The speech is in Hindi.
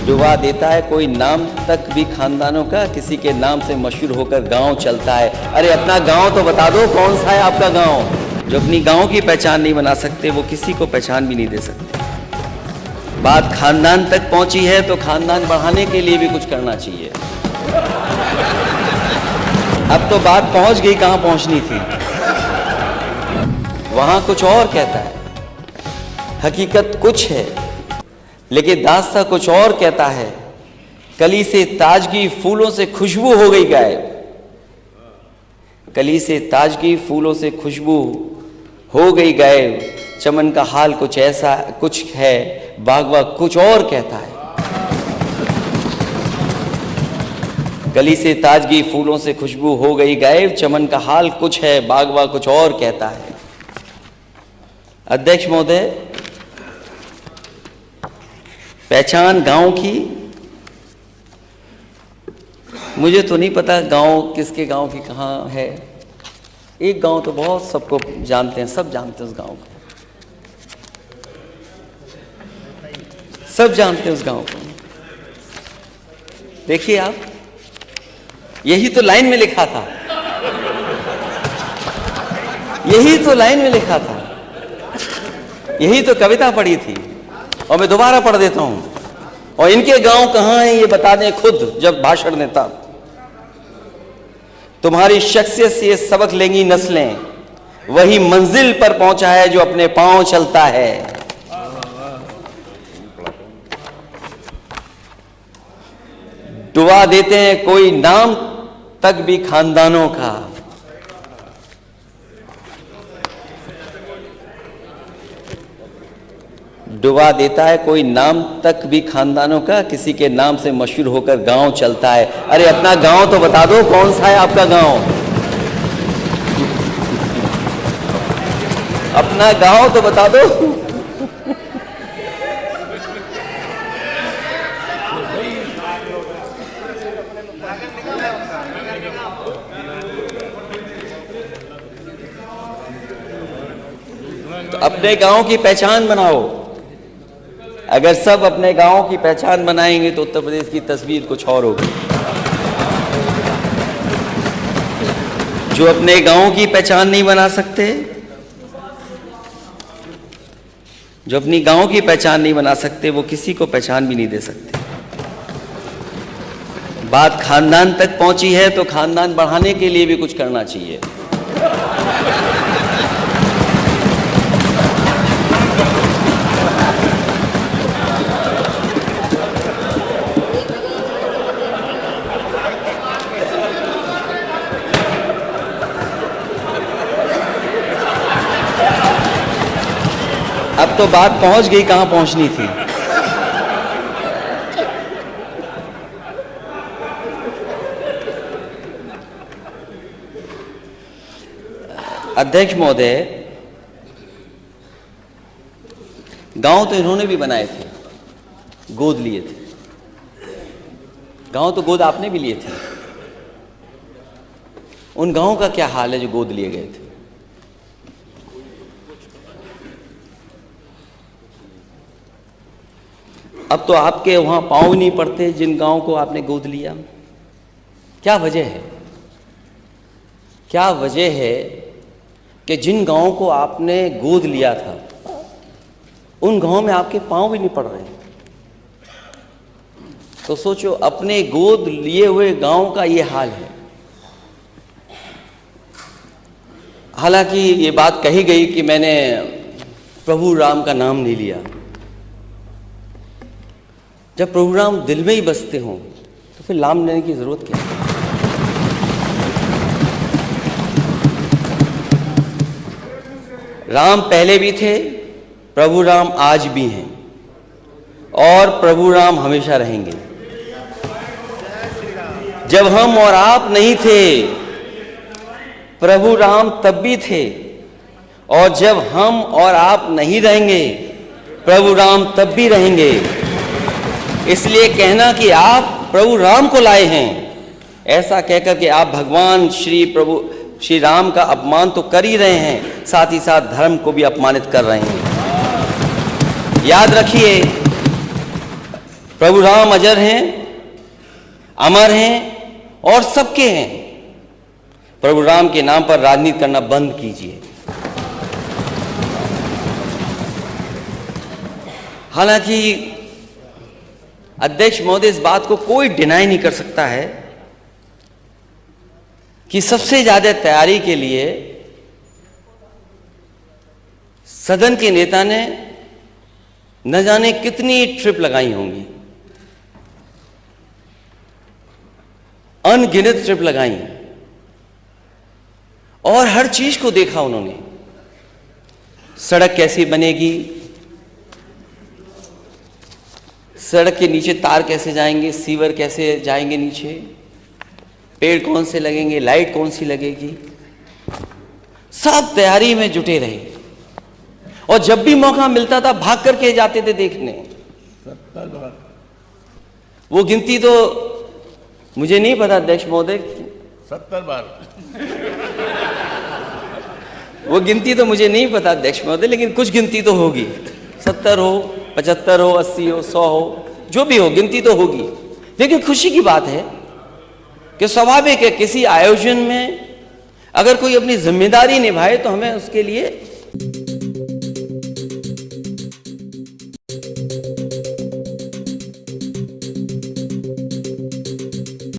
डुबा देता है कोई नाम तक भी खानदानों का, किसी के नाम से मशहूर होकर गांव चलता है। अरे अपना गांव तो बता दो, कौन सा है आपका गांव? जो अपनी गांव की पहचान नहीं बना सकते वो किसी को पहचान भी नहीं दे सकते। बात खानदान तक पहुंची है तो खानदान बढ़ाने के लिए भी कुछ करना चाहिए। अब तो बात पहुंच गई कहां पहुंचनी थी, वहां कुछ और कहता है। हकीकत कुछ है लेकिन दास्ता कुछ और कहता है। कली से ताजगी फूलों से खुशबू हो गई गायब, कली से ताजगी फूलों से खुशबू हो गई गायब। चमन का हाल कुछ ऐसा कुछ है, बागवा कुछ और कहता है। कली से ताजगी फूलों से खुशबू हो गई गायब, चमन का हाल कुछ है, बागवा कुछ और कहता है। अध्यक्ष महोदय, पहचान गांव की, मुझे तो नहीं पता गांव किसके गांव की कहाँ है। एक गांव तो बहुत सबको जानते हैं, सब जानते हैं उस गांव को, सब जानते हैं उस गांव को। देखिए आप, यही तो लाइन में लिखा था, यही तो लाइन में लिखा था, यही तो कविता पढ़ी थी। और मैं दोबारा पढ़ देता हूं। और इनके गांव कहां हैं ये बता दें खुद जब भाषण देता। तुम्हारी शख्सियत से ये सबक लेंगी नस्लें, वही मंजिल पर पहुंचा है जो अपने पांव चलता है। डुबा देते हैं कोई नाम तक भी खानदानों का, डुबा देता है कोई नाम तक भी खानदानों का, किसी के नाम से मशहूर होकर गांव चलता है। अरे अपना गांव तो बता दो, कौन सा है आपका गांव? अपना गांव तो बता दो। तो अपने गांव की पहचान बनाओ। अगर सब अपने गांव की पहचान बनाएंगे तो उत्तर प्रदेश की तस्वीर कुछ और होगी। जो अपने गांव की पहचान नहीं बना सकते, जो अपनी गांव की पहचान नहीं बना सकते वो किसी को पहचान भी नहीं दे सकते। बात खानदान तक पहुंची है तो खानदान बढ़ाने के लिए भी कुछ करना चाहिए। अब तो बात पहुंच गई कहां पहुंचनी थी। अध्यक्ष महोदय, गांव तो इन्होंने भी बनाए थे, गोद लिए थे। गांव तो गोद आपने भी लिए थे। उन गांवों का क्या हाल है जो गोद लिए गए थे? अब तो आपके वहां पांव नहीं पड़ते जिन गांव को आपने गोद लिया। क्या वजह है? क्या वजह है कि जिन गांवों को आपने गोद लिया था उन गांवों में आपके पांव भी नहीं पड़ रहे? तो सोचो, अपने गोद लिए हुए गांव का ये हाल है। हालांकि ये बात कही गई कि मैंने प्रभु राम का नाम नहीं लिया। जब प्रभु राम दिल में ही बसते हों तो फिर नाम लेने की जरूरत क्या है? राम पहले भी थे, प्रभु राम आज भी हैं और प्रभु राम हमेशा रहेंगे। जब हम और आप नहीं थे, प्रभु राम तब भी थे, और जब हम और आप नहीं रहेंगे, प्रभु राम तब भी रहेंगे। इसलिए कहना कि आप प्रभु राम को लाए हैं, ऐसा कहकर कि आप भगवान श्री राम का अपमान तो कर ही रहे हैं, साथ ही साथ धर्म को भी अपमानित कर रहे हैं। याद रखिए, प्रभु राम अजर हैं, अमर हैं और सबके हैं। प्रभु राम के नाम पर राजनीति करना बंद कीजिए। हालांकि अध्यक्ष महोदय, इस बात को कोई डिनाई नहीं कर सकता है कि सबसे ज्यादा तैयारी के लिए सदन के नेता ने न जाने कितनी ट्रिप लगाई होंगी, अनगिनत ट्रिप लगाई, और हर चीज को देखा उन्होंने। सड़क कैसी बनेगी, सड़क के नीचे तार कैसे जाएंगे, सीवर कैसे जाएंगे नीचे, पेड़ कौन से लगेंगे, लाइट कौन सी लगेगी, सब तैयारी में जुटे रहे। और जब भी मौका मिलता था भाग करके जाते थे देखने। वो गिनती तो मुझे नहीं पता अध्यक्ष महोदय, 70 बार। वो गिनती तो मुझे नहीं पता अध्यक्ष महोदय, लेकिन कुछ गिनती तो होगी। 70 हो, 75 हो, 80 हो, 100 हो, जो भी हो, गिनती तो होगी। लेकिन खुशी की बात है कि स्वाभाविक है, किसी आयोजन में अगर कोई अपनी जिम्मेदारी निभाए तो हमें उसके लिए